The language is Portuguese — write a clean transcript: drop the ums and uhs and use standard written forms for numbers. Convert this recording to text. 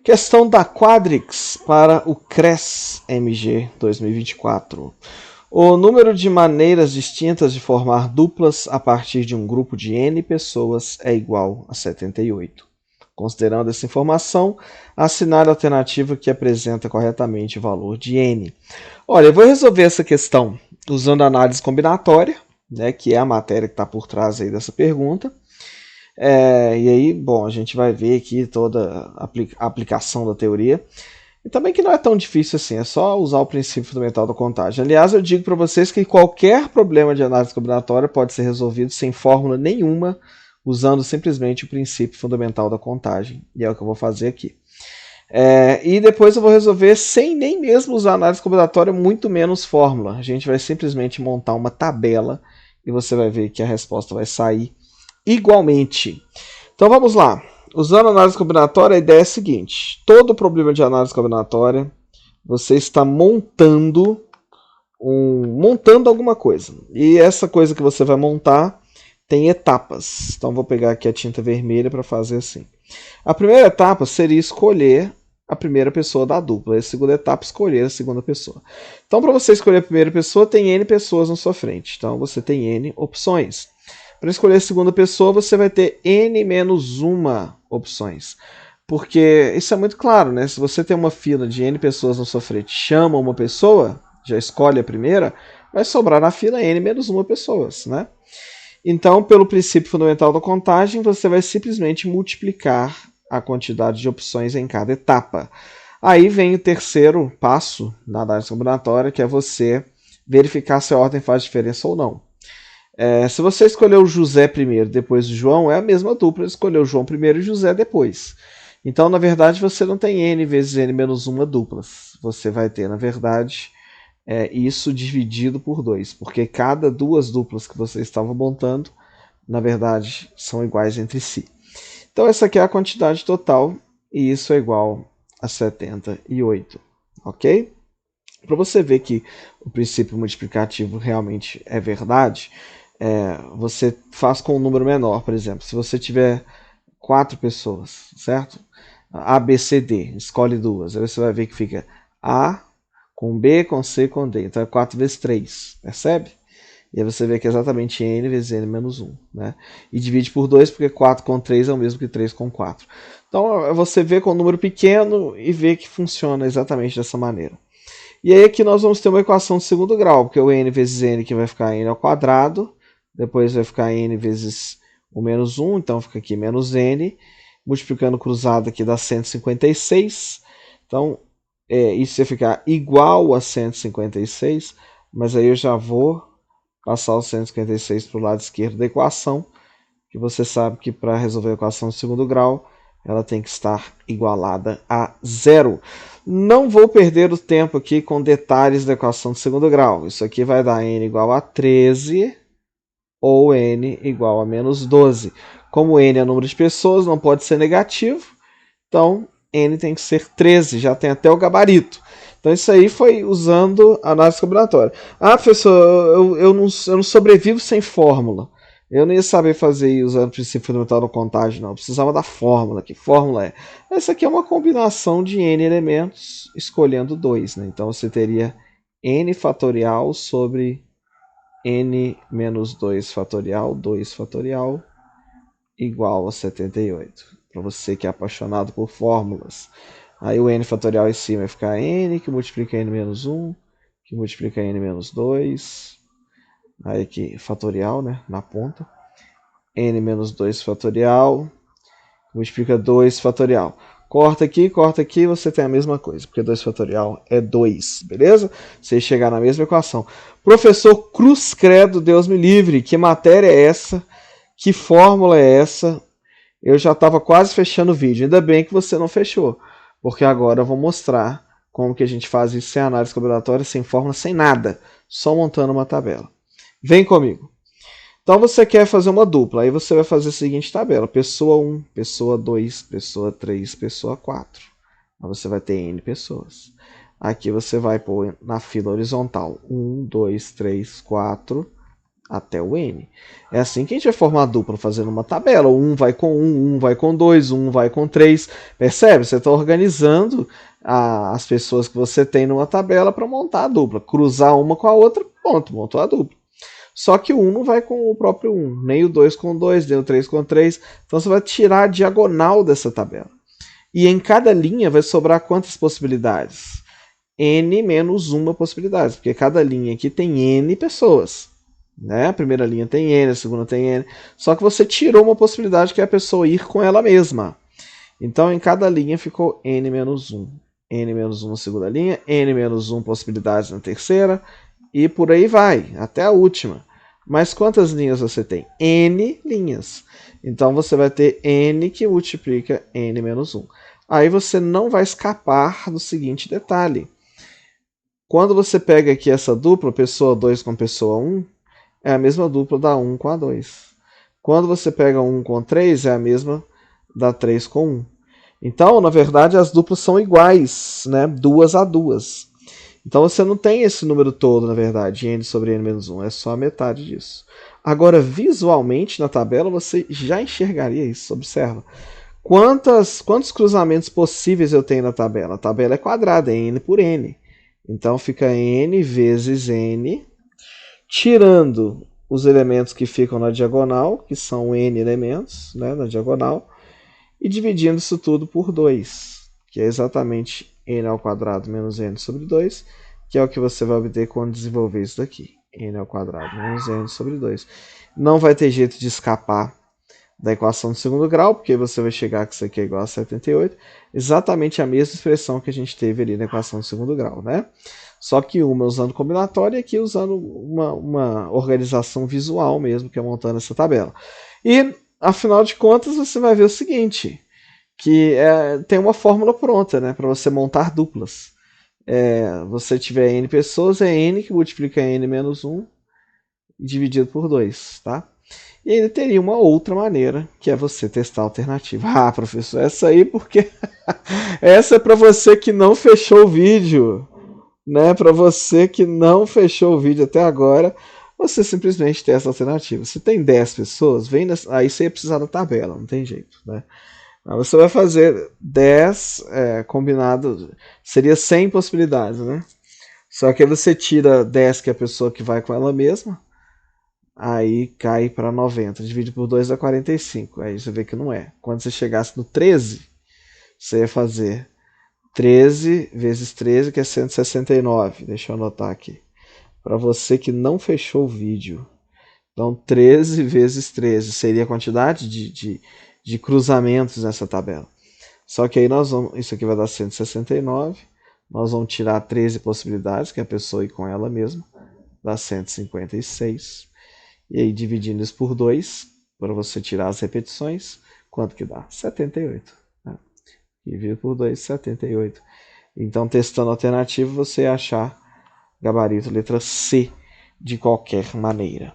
Questão da Quadrix para o CRES MG 2024. O número de maneiras distintas de formar duplas a partir de um grupo de N pessoas é igual a 78. Considerando essa informação, assinale a alternativa que apresenta corretamente o valor de N. Olha, eu vou resolver essa questão usando análise combinatória, né, que é a matéria que está por trás aí dessa pergunta. E aí, bom, a gente vai ver aqui toda a aplicação da teoria. E também que não é tão difícil assim, é só usar o princípio fundamental da contagem. Aliás, eu digo para vocês que qualquer problema de análise combinatória pode ser resolvido sem fórmula nenhuma, usando simplesmente o princípio fundamental da contagem. E é o que eu vou fazer aqui. E depois eu vou resolver sem nem mesmo usar análise combinatória, muito menos fórmula. A gente vai simplesmente montar uma tabela e você vai ver que a resposta vai sair igualmente. Então vamos lá. Usando análise combinatória, a ideia é a seguinte. Todo problema de análise combinatória, você está montando alguma coisa. E essa coisa que você vai montar tem etapas. Então vou pegar aqui a tinta vermelha para fazer assim. A primeira etapa seria escolher a primeira pessoa da dupla. A segunda etapa, escolher a segunda pessoa. Então, para você escolher a primeira pessoa, tem N pessoas na sua frente. Então, você tem N opções. Para escolher a segunda pessoa, você vai ter N menos uma opções. Porque isso é muito claro, né? Se você tem uma fila de N pessoas na sua frente, chama uma pessoa, já escolhe a primeira, vai sobrar na fila N menos uma pessoas, né? Então, pelo princípio fundamental da contagem, você vai simplesmente multiplicar a quantidade de opções em cada etapa. Aí vem o terceiro passo na análise combinatória, que é você verificar se a ordem faz diferença ou não. Se você escolher o José primeiro, depois o João, é a mesma dupla escolher o João primeiro e o José depois. Então, na verdade, você não tem N vezes N menos uma duplas. Você vai ter, na verdade, isso dividido por 2, porque cada duas duplas que você estava montando, na verdade, são iguais entre si. Então, essa aqui é a quantidade total, e isso é igual a 78, ok? Para você ver que o princípio multiplicativo realmente é verdade, você faz com um número menor, por exemplo. Se você tiver 4 pessoas, certo? A, B, C, D, escolhe duas. Aí você vai ver que fica A com B, com C, com D. Então é 4 vezes 3, percebe? E aí você vê que é exatamente N vezes N menos 1. Né? E divide por 2, porque 4 com 3 é o mesmo que 3 com 4. Então você vê com um número pequeno e vê que funciona exatamente dessa maneira. E aí aqui nós vamos ter uma equação de segundo grau, porque o N vezes N que vai ficar N ao quadrado, depois vai ficar N vezes o menos 1, então fica aqui menos N, multiplicando cruzado aqui dá 156, então isso vai ficar igual a 156, mas aí eu já vou passar o 156 para o lado esquerdo da equação, que você sabe que para resolver a equação de segundo grau, ela tem que estar igualada a zero. Não vou perder o tempo aqui com detalhes da equação de segundo grau. Isso aqui vai dar n igual a 13 ou n igual a menos 12. Como n é número de pessoas, não pode ser negativo, então n tem que ser 13, já tem até o gabarito. Então isso aí foi usando análise combinatória. Ah, professor, eu não sobrevivo sem fórmula. Eu não ia saber fazer isso usando o princípio fundamental da contagem, não. Eu precisava da fórmula. Que fórmula é? Essa aqui é uma combinação de n elementos, escolhendo 2. Né? Então você teria n fatorial sobre n menos 2 fatorial, 2 fatorial, igual a 78. Para você que é apaixonado por fórmulas. Aí o n fatorial em cima vai ficar n, que multiplica n menos 1, que multiplica n menos 2. Aí aqui, fatorial, né, na ponta. N menos 2 fatorial, multiplica 2 fatorial. Corta aqui, você tem a mesma coisa, porque 2 fatorial é 2, beleza? Você chegar na mesma equação. Professor Cruz Credo, Deus me livre, que matéria é essa? Que fórmula é essa? Eu já estava quase fechando o vídeo, ainda bem que você não fechou, porque agora eu vou mostrar como que a gente faz isso sem análise combinatória, sem fórmula, sem nada, só montando uma tabela. Vem comigo. Então você quer fazer uma dupla, aí você vai fazer a seguinte tabela, pessoa 1, pessoa 2, pessoa 3, pessoa 4. Aí você vai ter N pessoas. Aqui você vai pôr na fila horizontal 1, 2, 3, 4. até o N. É assim que a gente vai formar a dupla, fazendo uma tabela. Um vai com um vai com dois, um vai com três. Percebe? Você está organizando as pessoas que você tem numa tabela para montar a dupla. Cruzar uma com a outra, ponto, montou a dupla. Só que o 1 não vai com o próprio 1, nem o 2 com o 2, nem o 3 com o 3. Então você vai tirar a diagonal dessa tabela. E em cada linha vai sobrar quantas possibilidades? N menos uma possibilidade, porque cada linha aqui tem N pessoas. Né? A primeira linha tem N, a segunda tem N. Só que você tirou uma possibilidade que é a pessoa ir com ela mesma. Então em cada linha ficou N menos 1. N menos 1 na segunda linha, N menos 1 possibilidades na terceira, e por aí vai, até a última. Mas quantas linhas você tem? N linhas. Então você vai ter N que multiplica N menos 1. Aí você não vai escapar do seguinte detalhe. Quando você pega aqui essa dupla, pessoa 2 com pessoa 1, é a mesma dupla da 1 com a 2. Quando você pega 1 com 3, é a mesma da 3 com 1. Então, na verdade, as duplas são iguais, né? 2 a 2. Então você não tem esse número todo, na verdade, n sobre n menos 1, é só a metade disso. Agora, visualmente, na tabela, você já enxergaria isso, observa. Quantos cruzamentos possíveis eu tenho na tabela? A tabela é quadrada, é n por n. Então fica n vezes n, tirando os elementos que ficam na diagonal, que são n elementos, né, na diagonal, e dividindo isso tudo por 2, que é exatamente n ao quadrado menos n sobre 2, que é o que você vai obter quando desenvolver isso daqui. N ao quadrado menos n sobre 2. Não vai ter jeito de escapar da equação do segundo grau, porque você vai chegar que isso aqui é igual a 78, exatamente a mesma expressão que a gente teve ali na equação do segundo grau, né? Só que uma usando combinatória e aqui usando uma organização visual mesmo, que é montando essa tabela. E, afinal de contas, você vai ver o seguinte, que tem uma fórmula pronta, né, para você montar duplas. Você tiver n pessoas, é n que multiplica n menos 1 dividido por 2, tá? E ainda teria uma outra maneira, que é você testar a alternativa. Ah, professor, essa aí porque essa é para você que não fechou o vídeo, né? Para você que não fechou o vídeo até agora, você simplesmente testa a alternativa. Se tem 10 pessoas, aí você ia precisar da tabela, não tem jeito, né? Você vai fazer 10 combinado, seria 100 possibilidades, né? Só que aí você tira 10 que é a pessoa que vai com ela mesma, aí cai para 90, divide por 2 dá 45, aí você vê que não é. Quando você chegasse no 13, você ia fazer 13 vezes 13, que é 169, deixa eu anotar aqui, para você que não fechou o vídeo. Então 13 vezes 13 seria a quantidade de cruzamentos nessa tabela. Só que aí isso aqui vai dar 169, nós vamos tirar 13 possibilidades, que é a pessoa ir com ela mesma, dá 156. E aí dividindo isso por 2, para você tirar as repetições, quanto que dá? 78. Né? Dividido por 2, 78. Então, testando a alternativa, você ia achar gabarito letra C de qualquer maneira.